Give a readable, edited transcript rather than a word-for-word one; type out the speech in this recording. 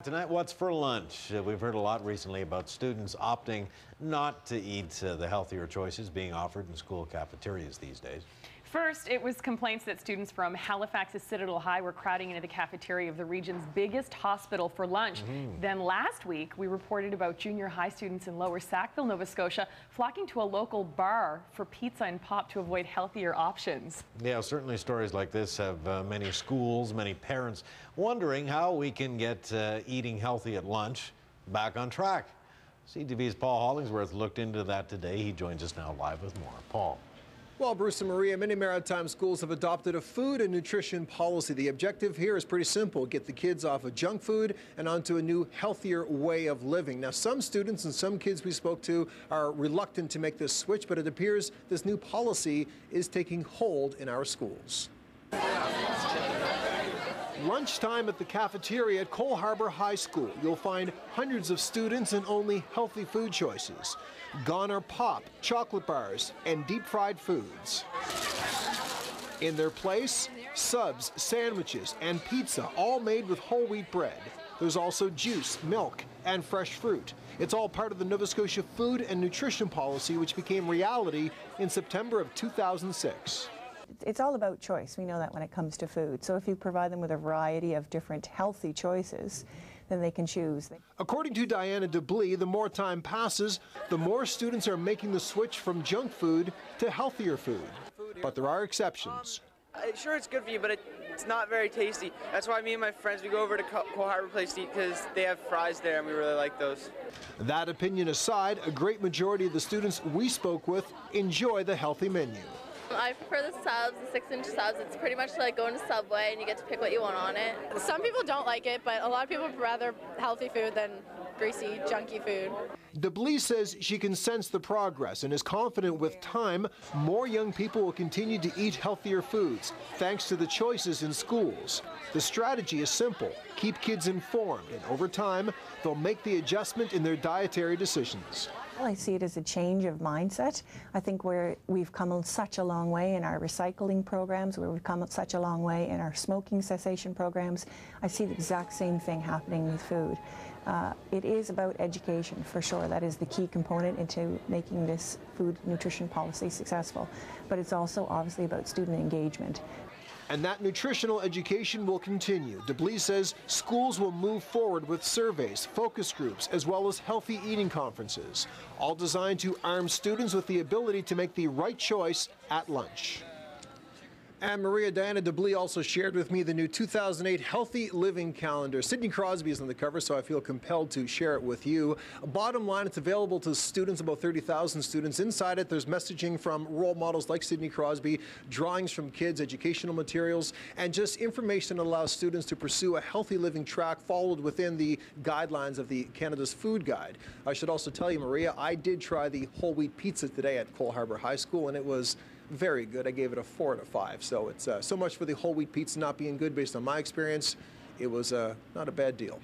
Tonight, what's for lunch? We've heard a lot recently about students opting not to eat the healthier choices being offered in school cafeterias these days. First, it was complaints that students from Halifax's Citadel High were crowding into the cafeteria of the region's biggest hospital for lunch. Then last week, we reported about junior high students in Lower Sackville, Nova Scotia, flocking to a local bar for pizza and pop to avoid healthier options. Yeah, certainly stories like this have many schools, many parents wondering how we can get eating healthy at lunch back on track. CTV's Paul Hollingsworth looked into that today. He joins us now live with more. Paul. Well, Bruce and Maria, many maritime schools have adopted a food and nutrition policy. The objective here is pretty simple: get the kids off of junk food and onto a new, healthier way of living. Now, some students and some kids we spoke to are reluctant to make this switch, but it appears this new policy is taking hold in our schools. Lunchtime at the cafeteria at Harbour High School. You'll find hundreds of students and only healthy food choices. Gone are pop, chocolate bars, and deep-fried foods. In their place, subs, sandwiches, and pizza, all made with whole wheat bread. There's also juice, milk, and fresh fruit. It's all part of the Nova Scotia food and nutrition policy, which became reality in September of 2006. It's all about choice. We know that when it comes to food. So if you provide them with a variety of different healthy choices, then they can choose. According to Diana DeBlee, the more time passes, the more students are making the switch from junk food to healthier food. But there are exceptions. Sure, it's good for you, but it's not very tasty. That's why me and my friends, we go over to Harbour Place to eat because they have fries there and we really like those. That opinion aside, a great majority of the students we spoke with enjoy the healthy menu. I prefer the subs, the 6-inch subs. It's pretty much like going to Subway and you get to pick what you want on it. Some people don't like it, but a lot of people would rather healthy food than greasy, junky food. DeBlee says she can sense the progress and is confident with time, more young people will continue to eat healthier foods, thanks to the choices in schools. The strategy is simple: keep kids informed, and over time, they'll make the adjustment in their dietary decisions. Well, I see it as a change of mindset. I think we've come such a long way in our recycling programs, where we've come such a long way in our smoking cessation programs. I see the exact same thing happening with food. It is about education, for sure. That is the key component into making this food nutrition policy successful. But it's also obviously about student engagement. And that nutritional education will continue. DeBlee says schools will move forward with surveys, focus groups, as well as healthy eating conferences, all designed to arm students with the ability to make the right choice at lunch. And Maria, Diana DeBlee also shared with me the new 2008 Healthy Living Calendar. Sidney Crosby is on the cover, so I feel compelled to share it with you. Bottom line, it's available to students, about 30,000 students. Inside it, there's messaging from role models like Sidney Crosby, drawings from kids, educational materials, and just information that allows students to pursue a healthy living track followed within the guidelines of the Canada's Food Guide. I should also tell you, Maria, I did try the whole wheat pizza today at Harbour High School, and it was very good. I gave it a 4 out of 5. So it's so much for the whole wheat pizza not being good based on my experience. It was not a bad deal.